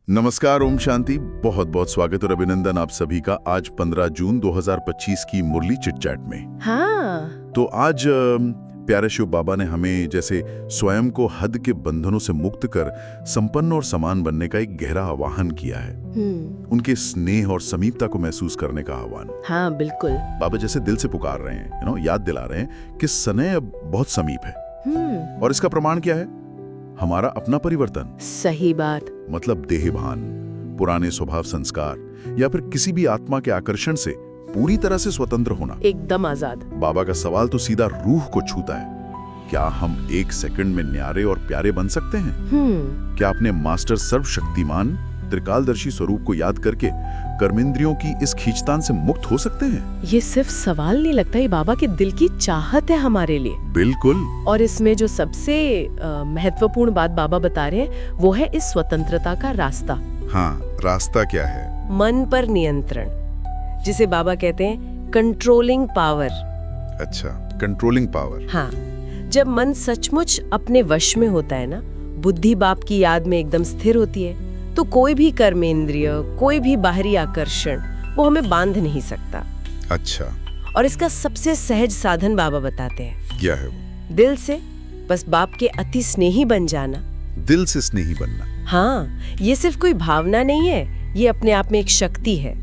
नमस्कार, ओम शांति। बहुत बहुत स्वागत और अभिनंदन आप सभी का आज 15 जून 2025 की मुरली चिट चैट में। हाँ। तो आज प्यारे शिव बाबा ने हमें जैसे स्वयं को हद के बंधनों से मुक्त कर संपन्न और समान बनने का एक गहरा आह्वान किया है। उनके स्नेह और समीपता को महसूस करने का आह्वान। हाँ बिल्कुल। बाबा जैसे दिल से पुकार रहे हैं, याद दिला रहे हैं कि समय अब बहुत समीप है। और इसका प्रमाण क्या है? हमारा अपना परिवर्तन। सही बात। मतलब देहभान, पुराने स्वभाव संस्कार या फिर किसी भी आत्मा के आकर्षण से पूरी तरह से स्वतंत्र होना, एकदम आजाद। बाबा का सवाल तो सीधा रूह को छूता है। क्या हम एक सेकंड में न्यारे और प्यारे बन सकते हैं? क्या अपने मास्टर सर्वशक्तिमान त्रिकालदर्शी स्वरूप को याद करके कर्मेंद्रियों की इस खींचतान से मुक्त हो सकते हैं? ये सिर्फ सवाल नहीं लगता, ये बाबा के दिल की चाहत है हमारे लिए। बिल्कुल। और इसमें जो सबसे महत्वपूर्ण बात बाबा बता रहे हैं वो है इस स्वतंत्रता का रास्ता। हाँ, रास्ता क्या है? मन पर नियंत्रण, जिसे बाबा कहते हैं कंट्रोलिंग पावर। अच्छा, कंट्रोलिंग पावर। हाँ, जब मन सचमुच अपने वश में होता है ना, बुद्धि बाप की याद में एकदम स्थिर होती है, तो कोई भी कर्मेंद्रिय, कोई भी बाहरी आकर्षण वो हमें बांध नहीं सकता। अच्छा। और इसका सबसे सहज साधन बाबा बताते हैं। क्या है वो? दिल से बस बाप के अति स्नेही बन जाना। दिल से स्नेही बनना। हाँ, ये सिर्फ कोई भावना नहीं है, ये अपने आप में एक शक्ति है।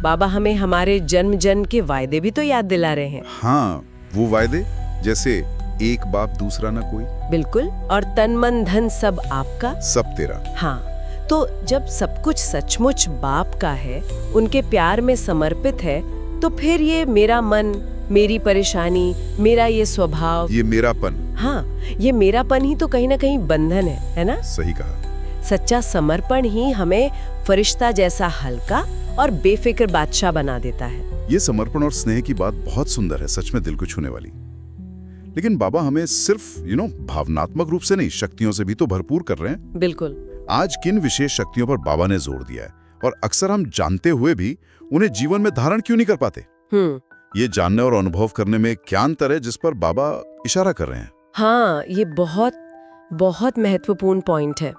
बाबा हमें हमारे जन्म जन्म के वायदे भी तो याद दिला रहे हैं। हाँ, वो वायदे जैसे एक बाप दूसरा ना कोई। बिल्कुल। और तन मन धन सब आपका, सब तेरा। हाँ, तो जब सब कुछ सचमुच बाप का है, उनके प्यार में समर्पित है, तो फिर ये मेरा मन, मेरी परेशानी, मेरा ये स्वभाव, ये मेरापन। हाँ, ये मेरापन ही तो कहीं ना कहीं बंधन है ना? सही कहा। सच्चा समर्पण ही हमें फरिश्ता जैसा हल्का और बेफिक्र बादशाह बना देता है। ये समर्पण और स्नेह की बात बहुत सुंदर है, सच में दिल को छूने वाली। लेकिन बाबा हमें सिर्फ भावनात्मक रूप से नहीं, शक्तियों से भी तो भरपूर कर रहे हैं। बिल्कुल। आज किन विशेष शक्तियों पर बाबा ने जोर दिया है, और अक्सर हम जानते हुए भी उन्हें जीवन में धारण क्यों नहीं कर पाते? ये जानने और अनुभव करने में क्या अंतर है जिस पर बाबा इशारा कर रहे हैं? हाँ, ये बहुत बहुत महत्वपूर्ण पॉइंट है।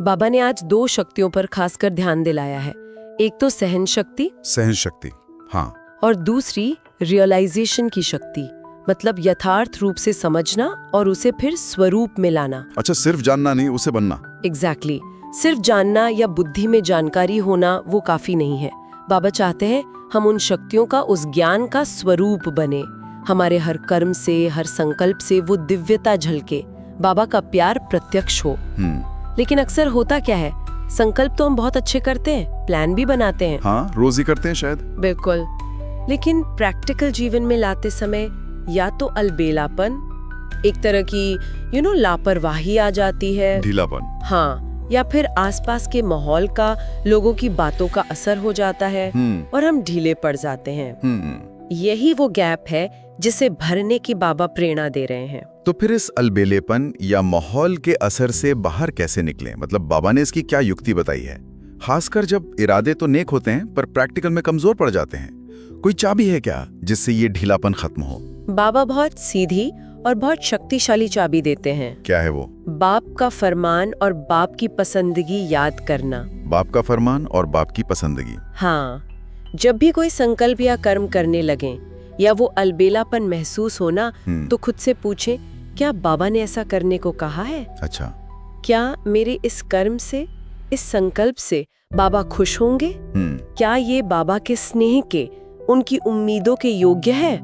बाबा ने आज दो शक्तियों पर खासकर ध्यान दिलाया है। एक तो सहन शक्ति। सहन शक्ति, हाँ। और दूसरी रियलाइजेशन की शक्ति, मतलब यथार्थ रूप से समझना और उसे फिर स्वरूप में लाना। अच्छा, सिर्फ जानना नहीं, उसे बनना। एग्जैक्टली। सिर्फ जानना या बुद्धि में जानकारी होना वो काफी नहीं है। बाबा चाहते हैं हम उन शक्तियों का, उस ज्ञान का स्वरूप बने। हमारे हर कर्म से, हर संकल्प से वो दिव्यता झलके, बाबा का प्यार प्रत्यक्ष हो। लेकिन अक्सर होता क्या है, संकल्प तो हम बहुत अच्छे करते हैं, प्लान भी बनाते हैं। हाँ, रोज ही करते हैं शायद। बिल्कुल। लेकिन प्रैक्टिकल जीवन में लाते समय या तो अलबेलापन, एक तरह की लापरवाही आ जाती है, ढीलापन। हाँ, या फिर आसपास के माहौल का, लोगों की बातों का असर हो जाता है और हम ढीले पड़ जाते हैं। यही वो गैप है जिसे भरने की बाबा प्रेरणा दे रहे हैं। तो फिर इस अलबेलेपन या माहौल के असर से बाहर कैसे निकलें? मतलब बाबा ने इसकी क्या युक्ति बताई है? खासकर जब इरादे तो नेक होते हैं पर प्रैक्टिकल में कमजोर पड़ जाते हैं। कोई चाबी है क्या जिससे ये ढीलापन खत्म हो? बाबा बहुत सीधी और बहुत शक्तिशाली चाबी देते हैं। क्या है वो? बाप का फरमान और बाप की पसंदगी याद करना। बाप का फरमान और बाप की पसंदगी। हाँ, जब भी कोई संकल्प या कर्म करने लगे या वो अलबेलापन महसूस होना, तो खुद से पूछें, क्या बाबा ने ऐसा करने को कहा है? अच्छा। क्या मेरे इस कर्म से, इस संकल्प से बाबा खुश होंगे? क्या ये बाबा के स्नेह के, उनकी उम्मीदों के योग्य है?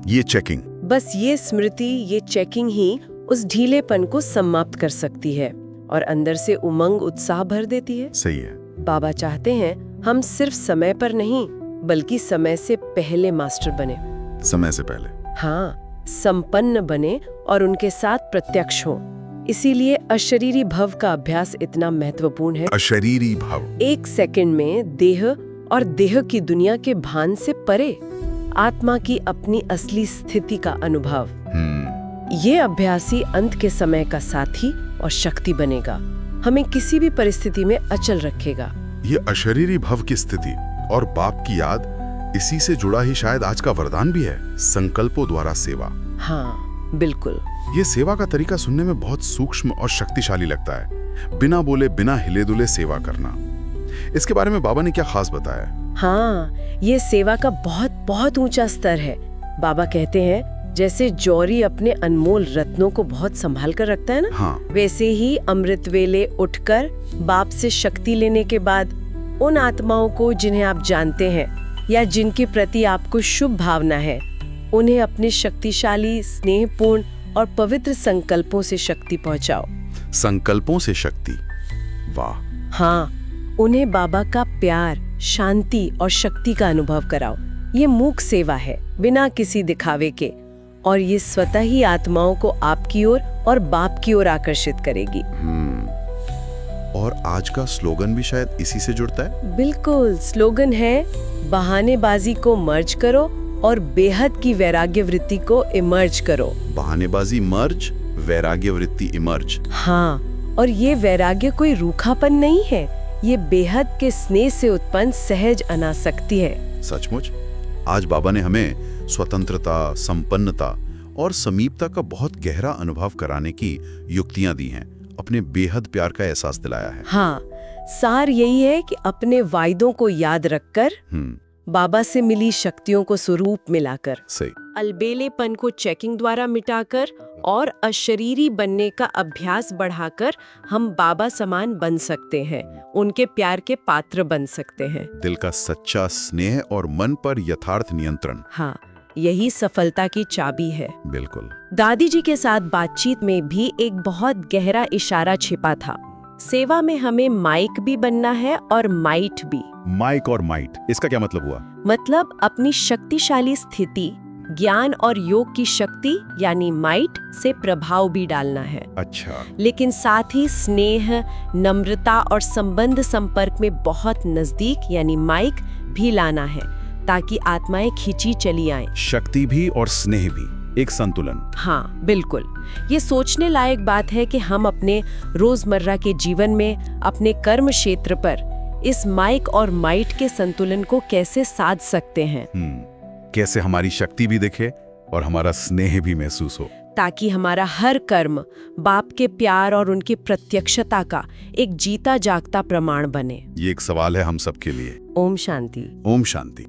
ये चेकिंग, बस ये स्मृति, ये चेकिंग ही उस ढीलेपन को समाप्त कर सकती है और अंदर से उमंग, उत्साह भर देती है। सही है। बाबा चाहते हैं हम सिर्फ समय पर नहीं, बल्कि समय से पहले मास्टर बने। समय से पहले? हाँ, संपन्न बने और उनके साथ प्रत्यक्ष हो। इसीलिए अशरीरी भव का अभ्यास इतना महत्वपूर्ण है। अशरीरी भव। एक सेकंड में देह और देह की दुनिया के भान से परे आत्मा की अपनी असली स्थिति का अनुभव। ये अभ्यास ही अंत के समय का साथी और शक्ति बनेगा, हमें किसी भी परिस्थिति में अचल रखेगा। ये अशरीरी भव की स्थिति और बाप की याद, इसी से जुड़ा ही शायद आज का वरदान भी है, संकल्पों द्वारा सेवा। हाँ बिल्कुल। ये सेवा का तरीका सुनने में बहुत सूक्ष्म और शक्तिशाली लगता है। बिना बोले, बिना हिले डुले सेवा करना। इसके बारे में बाबा ने क्या खास बताया? हाँ, ये सेवा का बहुत बहुत ऊंचा स्तर है। बाबा कहते हैं जैसे जौहरी अपने अनमोल रत्नों को बहुत संभाल कर रखता है ना, हाँ। वैसे ही अमृत वेले उठकर बाप से शक्ति लेने के बाद उन आत्माओं को जिन्हें आप जानते हैं या जिनके प्रति आपको शुभ भावना है, उन्हें अपने शक्तिशाली, स्नेहपूर्ण और पवित्र संकल्पों से शक्ति पहुंचाओ। संकल्पों से शक्ति, वाह। हाँ, उन्हें बाबा का प्यार, शांति और शक्ति का अनुभव कराओ। ये मूक सेवा है, बिना किसी दिखावे के, और ये स्वतः ही आत्माओं को आपकी ओर और बाप की ओर आकर्षित करेगी। और आज का स्लोगन भी शायद इसी से जुड़ता है। बिल्कुल, स्लोगन है बहानेबाजी को मर्ज करो और बेहद की वैराग्य वृत्ति को इमर्ज करो। बहानेबाजी मर्ज, वैराग्य वृत्ति इमर्ज। हाँ, और ये वैराग्य कोई रूखापन नहीं है, ये बेहद के स्नेह से उत्पन्न सहज अनासक्ति है। सचमुच आज बाबा ने हमें स्वतंत्रता, संपन्नता और समीपता का बहुत गहरा अनुभव कराने की युक्तियां दी हैं, अपने बेहद प्यार का एहसास दिलाया है। हाँ, सार यही है कि अपने वायदों को याद रखकर, बाबा से मिली शक्तियों को स्वरूप मिलाकर, सही, अलबेलेपन को चेकिंग द्वारा मिटाकर और अशरीरी बनने का अभ्यास बढ़ाकर हम बाबा समान बन सकते हैं, उनके प्यार के पात्र बन सकते हैं। दिल का सच्चा स्नेह और मन पर यथार्थ नियंत्रण। हाँ, यही सफलता की चाबी है। बिल्कुल। दादी जी के साथ बातचीत में भी एक बहुत गहरा इशारा छिपा था। सेवा में हमें माइक भी बनना है और माइट भी। माइक और माइट, इसका क्या मतलब हुआ? मतलब अपनी शक्तिशाली स्थिति, ज्ञान और योग की शक्ति यानी माइट से प्रभाव भी डालना है। अच्छा। लेकिन साथ ही स्नेह, नम्रता और संबंध संपर्क में बहुत नजदीक यानी माइक भी लाना है, ताकि आत्माएं खींची चली आएं। शक्ति भी और स्नेह भी, एक संतुलन। हाँ, बिल्कुल। ये सोचने लायक बात है कि हम अपने रोजमर्रा के जीवन में, अपने कर्म क्षेत्र पर इस माइक और माइट के संतुलन को कैसे साध सकते हैं। कैसे हमारी शक्ति भी दिखे और हमारा स्नेह भी महसूस हो, ताकि हमारा हर कर्म बाप के प्यार और उनकी प्रत्यक्षता का एक जीता जागता प्रमाण बने। ये एक सवाल है हम सबके लिए। ओम शांति। ओम शांति।